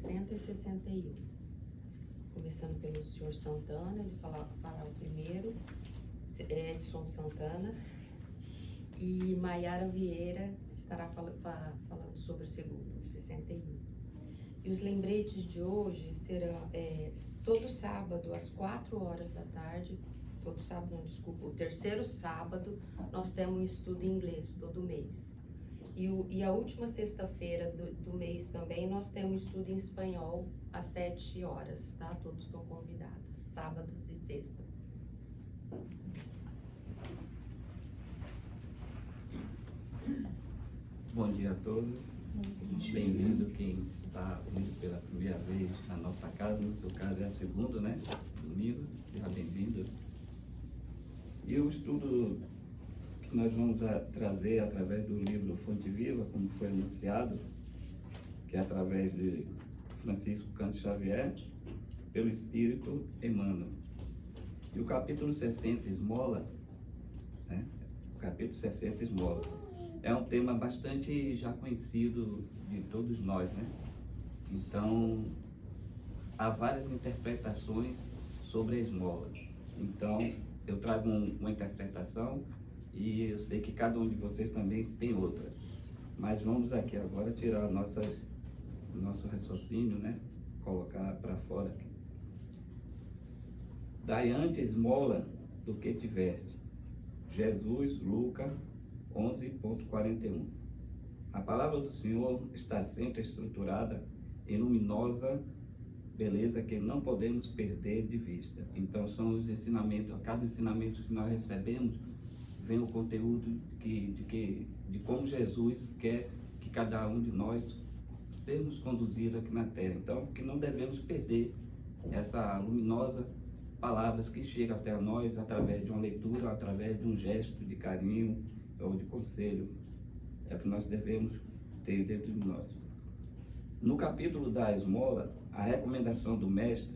60 e 61. Começando pelo senhor Santana, ele fará o primeiro, Edson Santana, e Maiara Vieira estará falando sobre o segundo, 61. E os lembretes de hoje serão todo sábado às 4 horas da tarde, o terceiro sábado nós temos um estudo em inglês todo mês. E a última sexta-feira do mês também nós temos estudo em espanhol às 7 horas, tá? Todos estão convidados, sábados e sexta. Bom dia a todos. Bem-vindo quem está vindo pela primeira vez na nossa casa. No seu caso é a segunda, né? Domingo. Seja bem-vindo. E o estudo que nós vamos trazer através do livro Fonte Viva, como foi anunciado, que é através de Francisco Canto Xavier, pelo Espírito Emmanuel. E o capítulo 60, Esmola, né? O capítulo 60, Esmola, é um tema bastante já conhecido de todos nós, né? Então, há várias interpretações sobre a esmola. Então, eu trago uma interpretação e eu sei que cada um de vocês também tem outra. Mas vamos aqui agora tirar o nosso raciocínio, né? Colocar para fora aqui. Dai antes esmola do que tiveste. Jesus, Lucas 11.41. A palavra do Senhor está sempre estruturada em luminosa beleza que não podemos perder de vista. Então são os ensinamentos, a cada ensinamento que nós recebemos, vem o conteúdo de como Jesus quer que cada um de nós sermos conduzidos aqui na Terra. Então, que não devemos perder essa luminosa palavras que chegam até nós através de uma leitura, através de um gesto de carinho ou de conselho. É o que nós devemos ter dentro de nós. No capítulo da esmola, a recomendação do mestre,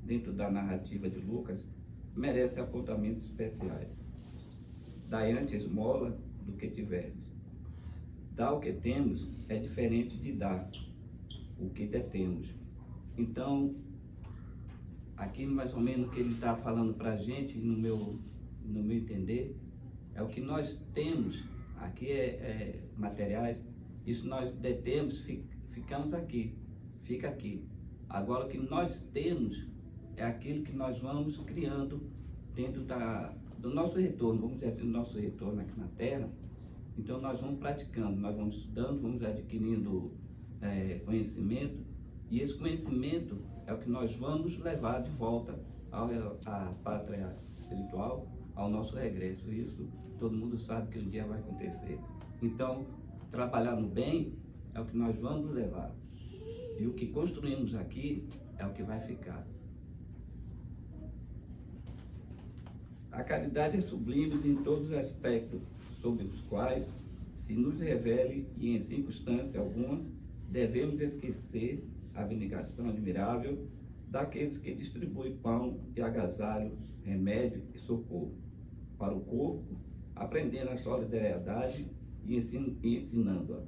dentro da narrativa de Lucas, merece apontamentos especiais. Dai antes esmola do que tiveres. Dar o que temos é diferente de dar o que detemos. Então, aqui mais ou menos o que ele está falando para a gente, no meu entender, é o que nós temos, aqui materiais, isso nós detemos, ficamos aqui, fica aqui. Agora o que nós temos é aquilo que nós vamos criando dentro do nosso retorno, vamos dizer assim, do nosso retorno aqui na Terra. Então nós vamos praticando, nós vamos estudando, vamos adquirindo conhecimento, e esse conhecimento é o que nós vamos levar de volta à pátria espiritual, ao nosso regresso. Isso todo mundo sabe que um dia vai acontecer. Então, trabalhar no bem é o que nós vamos levar. E o que construímos aqui é o que vai ficar. A caridade é sublime em todos os aspectos sobre os quais se nos revele e em circunstância alguma devemos esquecer a abnegação admirável daqueles que distribuem pão e agasalho, remédio e socorro para o corpo, aprendendo a solidariedade e ensinando-a.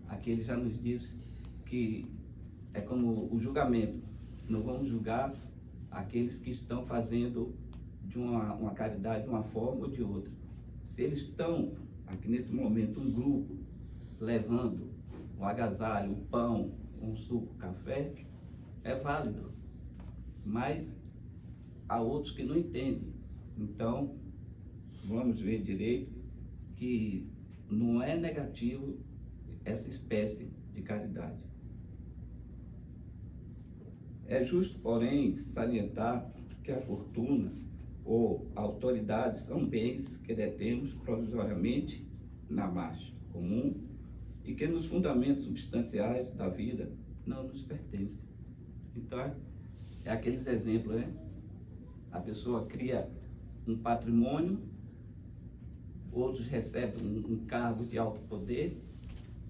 Aqui ele já nos diz que é como o julgamento. Não vamos julgar aqueles que estão fazendo de uma caridade de uma forma ou de outra. Se eles estão, aqui nesse momento, um grupo, levando o agasalho, o pão, um suco, café, é válido. Mas há outros que não entendem. Então, vamos ver direito que não é negativo essa espécie de caridade. É justo, porém, salientar que a fortuna ou a autoridade são bens que detemos provisoriamente na marcha comum e que nos fundamentos substanciais da vida não nos pertencem. Então, é aqueles exemplos, né? A pessoa cria um patrimônio, outros recebem um cargo de alto poder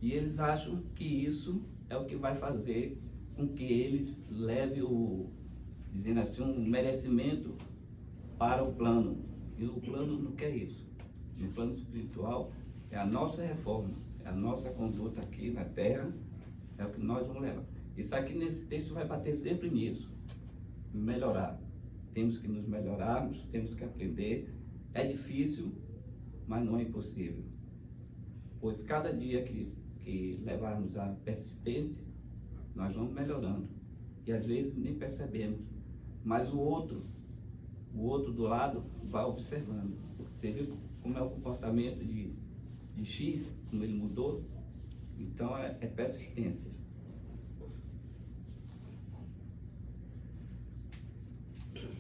e eles acham que isso é o que vai fazer com que eles levem dizendo assim, um merecimento para o plano. E o plano não quer isso. No plano espiritual é a nossa reforma, é a nossa conduta aqui na Terra, é o que nós vamos levar. Isso aqui nesse texto vai bater sempre nisso. Melhorar. Temos que nos melhorarmos, temos que aprender. É difícil, mas não é impossível. Pois cada dia que levarmos a persistência, nós vamos melhorando. E às vezes nem percebemos. Mas o outro do lado vai observando. Você viu como é o comportamento de X, como ele mudou? Então é persistência.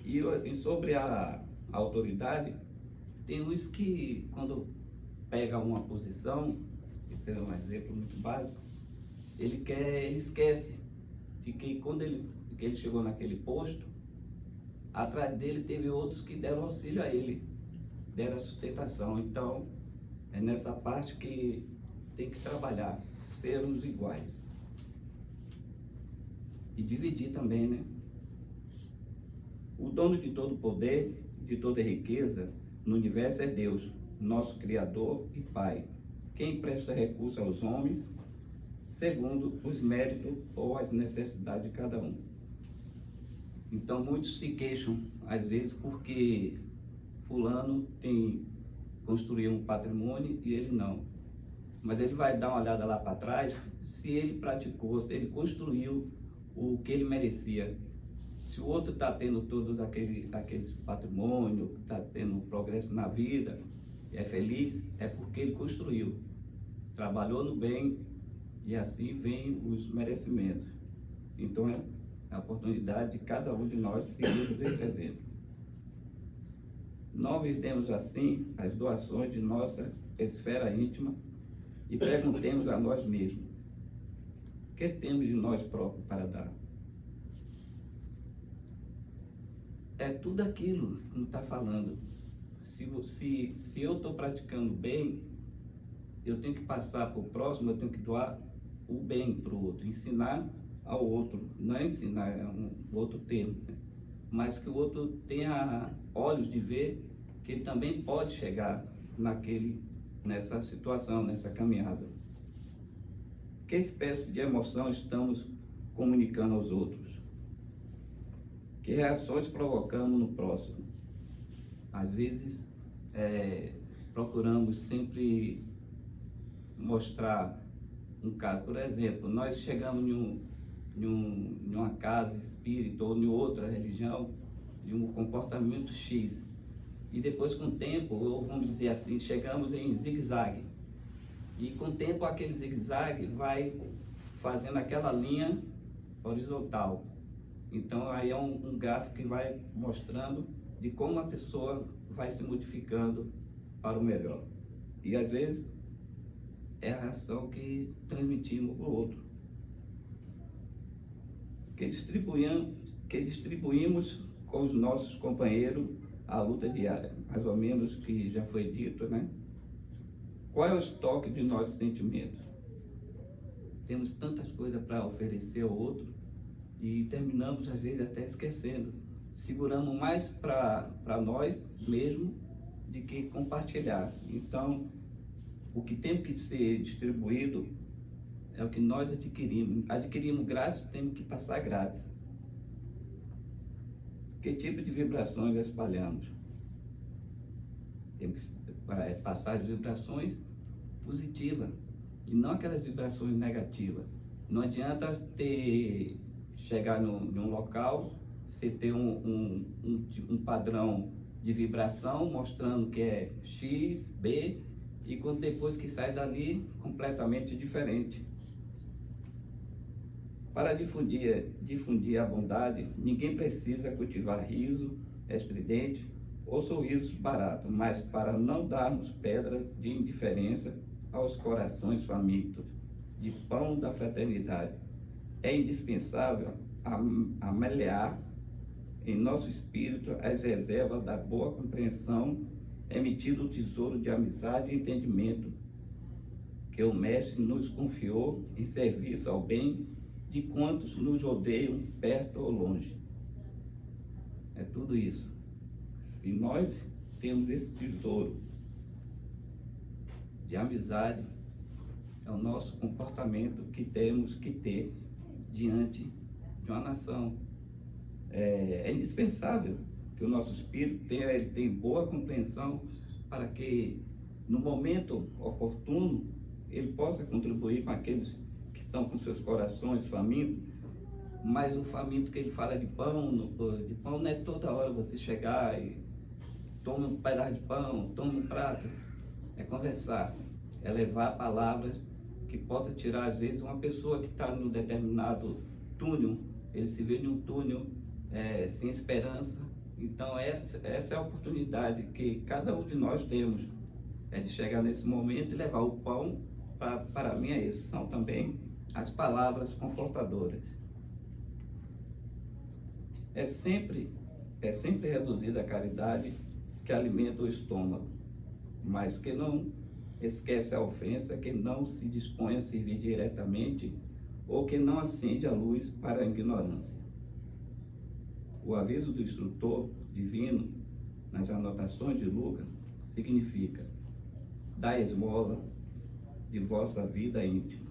E sobre a autoridade, tem uns que quando pega uma posição, esse é um exemplo muito básico, ele esquece de que quando ele chegou naquele posto, atrás dele teve outros que deram auxílio a ele, deram a sustentação. Então, é nessa parte que tem que trabalhar, sermos iguais. E dividir também, né? O dono de todo poder, de toda riqueza no universo é Deus, nosso Criador e Pai, quem presta recurso aos homens segundo os méritos ou as necessidades de cada um. Então muitos se queixam, às vezes, porque fulano construiu um patrimônio e ele não. Mas ele vai dar uma olhada lá para trás, se ele praticou, se ele construiu o que ele merecia. Se o outro está tendo todos aqueles patrimônios, está tendo progresso na vida, é feliz, é porque ele construiu, trabalhou no bem e assim vem os merecimentos. Então é a oportunidade de cada um de nós seguir esse exemplo. Nós vendemos assim as doações de nossa esfera íntima e perguntemos a nós mesmos: o que temos de nós próprios para dar? É tudo aquilo que não está falando. Se eu estou praticando bem, eu tenho que passar para o próximo, eu tenho que doar o bem para o outro, ensinar ao outro. Não é ensinar, é um outro termo, né? Mas que o outro tenha olhos de ver que ele também pode chegar nessa situação, nessa caminhada. Que espécie de emoção estamos comunicando aos outros? Que reações provocamos no próximo? Às vezes, procuramos sempre mostrar um caso. Por exemplo, nós chegamos em uma casa espírita ou em outra religião, de um comportamento X. E depois, com o tempo, ou vamos dizer assim, chegamos em zigue-zague. E com o tempo, aquele zigue-zague vai fazendo aquela linha horizontal. Então, aí é um gráfico que vai mostrando de como a pessoa vai se modificando para o melhor. E, às vezes, é a reação que transmitimos para o outro. Que distribuímos com os nossos companheiros a luta diária. Mais ou menos que já foi dito, né? Qual é o estoque de nossos sentimentos? Temos tantas coisas para oferecer ao outro e terminamos, às vezes, até esquecendo. Seguramos mais para nós mesmos do que compartilhar. Então, o que tem que ser distribuído é o que nós adquirimos. Adquirimos grátis, temos que passar grátis. Que tipo de vibrações espalhamos? Temos que passar as vibrações positivas e não aquelas vibrações negativas. Não adianta chegar num local, você ter um padrão de vibração mostrando que é X, B, e quando depois que sai dali, completamente diferente. Para difundir a bondade, ninguém precisa cultivar riso estridente ou sorrisos baratos, mas para não darmos pedra de indiferença aos corações famintos de pão da fraternidade, é indispensável ameliar em nosso espírito as reservas da boa compreensão, emitindo o tesouro de amizade e entendimento que o Mestre nos confiou em serviço ao bem de quantos nos odeiam, perto ou longe. É tudo isso. Se nós temos esse tesouro de amizade, é o nosso comportamento que temos que ter diante de uma nação. É indispensável que o nosso espírito tenha boa compreensão para que, no momento oportuno, ele possa contribuir com aqueles que estão com seus corações famintos. Mas o faminto que ele fala de pão não é toda hora você chegar e toma um pedaço de pão, toma um prato. É conversar, é levar palavras que possa tirar, às vezes, uma pessoa que está num determinado túnel, ele se vê num túnel sem esperança. Então essa é a oportunidade que cada um de nós temos, de chegar nesse momento e levar o pão. Para mim é isso, são também as palavras confortadoras. É sempre reduzida a caridade que alimenta o estômago, mas que não esquece a ofensa, que não se dispõe a servir diretamente ou que não acende a luz para a ignorância. O aviso do instrutor divino nas anotações de Lucas significa: dai esmola de vossa vida íntima,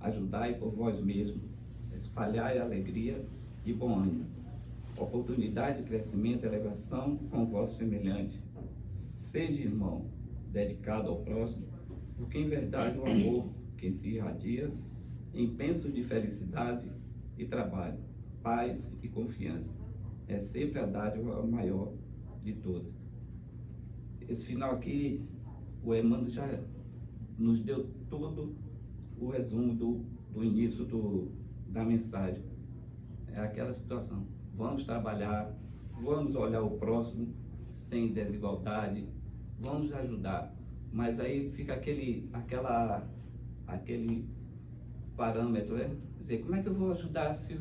ajudai por vós mesmos, espalhai alegria e bom ânimo, oportunidade de crescimento e elevação com o vosso semelhante. Sede irmão, dedicado ao próximo, porque em verdade o amor que se irradia em penso de felicidade e trabalho, paz e confiança, é sempre a dádiva maior de todas. Esse final aqui, o Emmanuel já nos deu todo o resumo do início da mensagem. É aquela situação: vamos trabalhar, vamos olhar o próximo sem desigualdade, vamos ajudar. Mas aí fica aquele parâmetro, né? Quer dizer, como é que eu vou ajudar se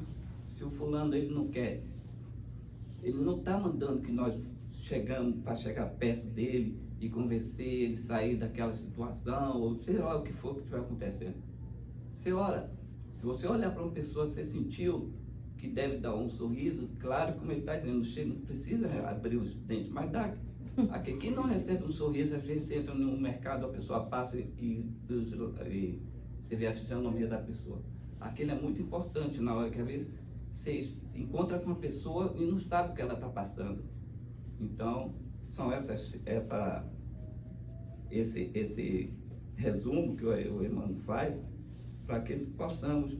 o fulano ele não quer? Ele não está mandando que nós chegamos para chegar perto dele e convencer ele a sair daquela situação, ou sei lá o que for que estiver acontecendo. Você ora. Se você olhar para uma pessoa, você sentiu que deve dar um sorriso, claro, como ele está dizendo, não precisa abrir os dentes, mas dá. Quem não recebe um sorriso, às vezes você entra no mercado, a pessoa passa e você vê a fisionomia da pessoa. Aquilo é muito importante na hora que, às vezes, você se encontra com uma pessoa e não sabe o que ela está passando. Então, são esse resumo que o Emmanuel faz, para que possamos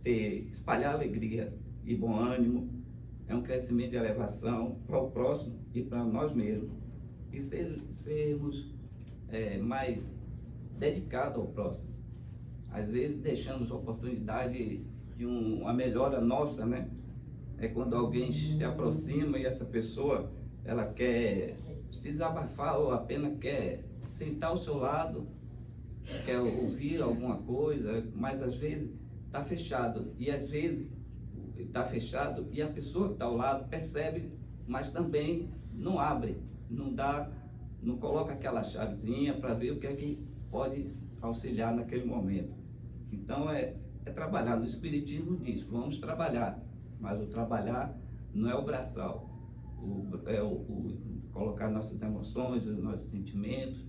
espalhar alegria e bom ânimo. É um crescimento de elevação para o próximo e para nós mesmos. E sermos mais dedicados ao próximo. Às vezes deixamos a oportunidade de uma melhora nossa, né? É quando alguém se aproxima e essa pessoa, ela quer se desabafar ou apenas quer sentar ao seu lado, quer ouvir alguma coisa, mas às vezes está fechado. E às vezes está fechado e a pessoa que está ao lado percebe, mas também não abre, não coloca aquela chavezinha para ver o que é que pode auxiliar naquele momento. Então é trabalhar. No Espiritismo diz, vamos trabalhar, mas o trabalhar não é o braçal, colocar nossas emoções, os nossos sentimentos,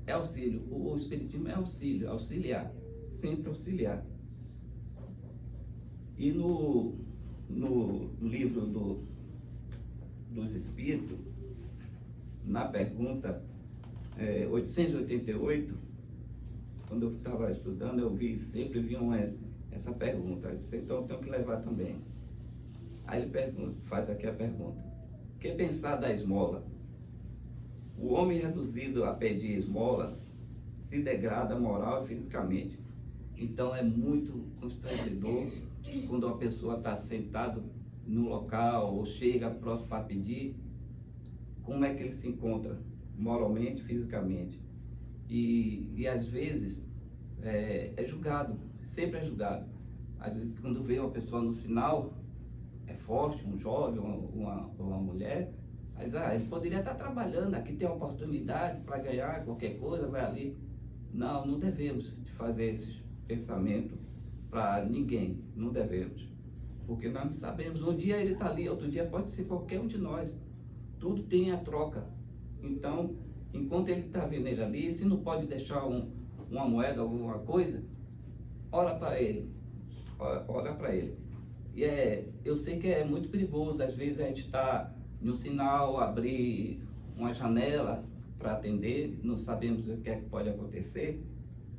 é auxílio. O Espiritismo é auxílio, auxiliar, sempre auxiliar. E no livro dos Espíritos, na pergunta 888, quando eu estava estudando, sempre vi essa pergunta. Eu disse, então eu tenho que levar também. Aí ele faz aqui a pergunta: que pensar da esmola? O homem reduzido a pedir esmola se degrada moral e fisicamente. Então é muito constrangedor quando uma pessoa está sentada no local ou chega próximo para pedir, como é que ele se encontra moralmente, fisicamente. E às vezes é julgado, sempre é julgado. Às vezes, quando vê uma pessoa no sinal, é forte, um jovem, uma mulher, mas ele poderia estar trabalhando, aqui tem uma oportunidade para ganhar qualquer coisa, vai ali. Não devemos fazer esse pensamento para ninguém, não devemos. Porque nós não sabemos, um dia ele está ali, outro dia pode ser qualquer um de nós. Tudo tem a troca. Então, enquanto ele está vendo ele ali, se não pode deixar uma moeda, alguma coisa, ora para ele. ora para ele. E eu sei que é muito perigoso, às vezes a gente está em um sinal, abrir uma janela para atender, não sabemos o que é que pode acontecer,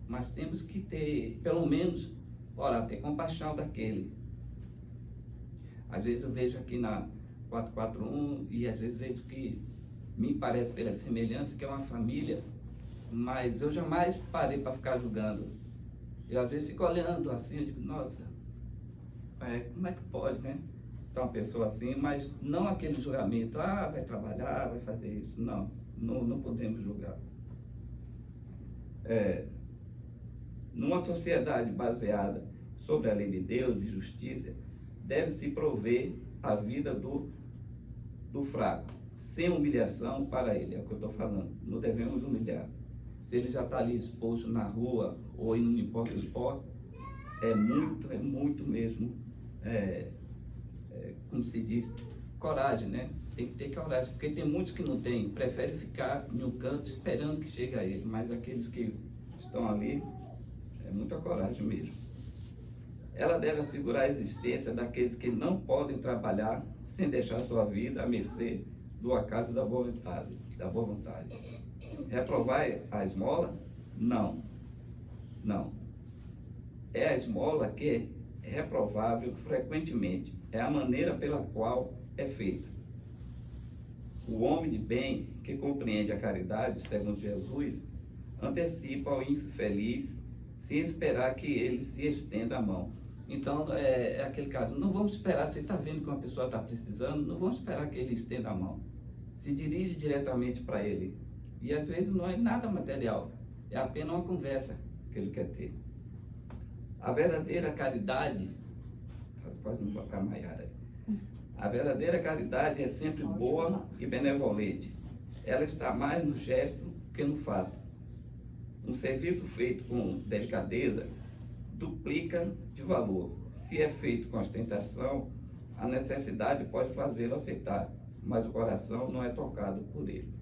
mas temos que ter, pelo menos, orar, ter compaixão daquele. Às vezes eu vejo aqui na 441 e às vezes vejo que me parece pela semelhança que é uma família, mas eu jamais parei para ficar julgando. Eu às vezes fico olhando assim, eu digo, nossa, como é que pode, né? Então, uma pessoa assim, mas não aquele julgamento, vai trabalhar, vai fazer isso. Não podemos julgar. Numa sociedade baseada sobre a lei de Deus e justiça, deve-se prover a vida do fraco, sem humilhação para ele, é o que eu estou falando. Não devemos humilhar. Se ele já está ali exposto na rua, ou não importa o esporte, é muito mesmo, como se diz, coragem, né? Tem que ter coragem, porque tem muitos que não têm, preferem ficar em um canto esperando que chegue a ele, mas aqueles que estão ali, é muita coragem mesmo. Ela deve assegurar a existência daqueles que não podem trabalhar sem deixar sua vida à mercê do acaso da boa vontade. Reprovar a esmola? Não. É a esmola que é reprovável frequentemente. É a maneira pela qual é feita. O homem de bem que compreende a caridade, segundo Jesus, antecipa ao infeliz sem esperar que ele se estenda a mão. Então, é aquele caso, não vamos esperar, você está vendo que uma pessoa está precisando, não vamos esperar que ele estenda a mão. Se dirige diretamente para ele. E às vezes não é nada material, é apenas uma conversa que ele quer ter. A verdadeira caridade, quase não vou ficar Maiara. A verdadeira caridade é sempre boa e benevolente. Ela está mais no gesto que no fato. Um serviço feito com delicadeza duplica de valor. Se é feito com ostentação, a necessidade pode fazê-lo aceitar, mas o coração não é tocado por ele.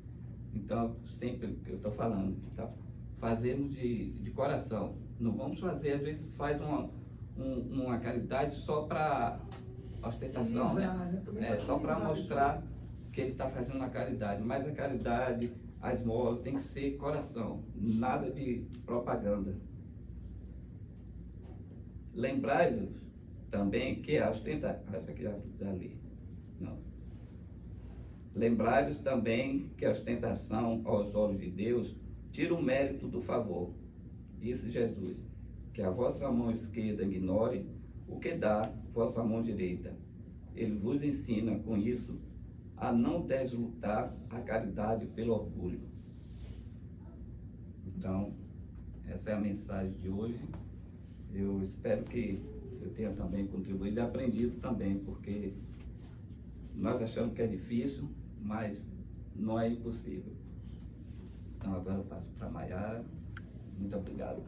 Então, sempre que eu estou falando, tá? Fazemos de coração. Não vamos fazer, às vezes faz uma caridade só para ostentação, né? Só para mostrar que ele está fazendo uma caridade. Mas a caridade, a esmola, tem que ser coração, nada de propaganda. Lembrai-vos também que a ostentação... Parece que já li. Não. Lembrai-vos também que a ostentação aos olhos de Deus tira o mérito do favor. Disse Jesus, que a vossa mão esquerda ignore o que dá vossa mão direita. Ele vos ensina com isso a não deslutar a caridade pelo orgulho. Então, essa é a mensagem de hoje. Eu espero que eu tenha também contribuído e aprendido também, porque nós achamos que é difícil, mas não é impossível. Então agora eu passo para a Maiara. Muito obrigado.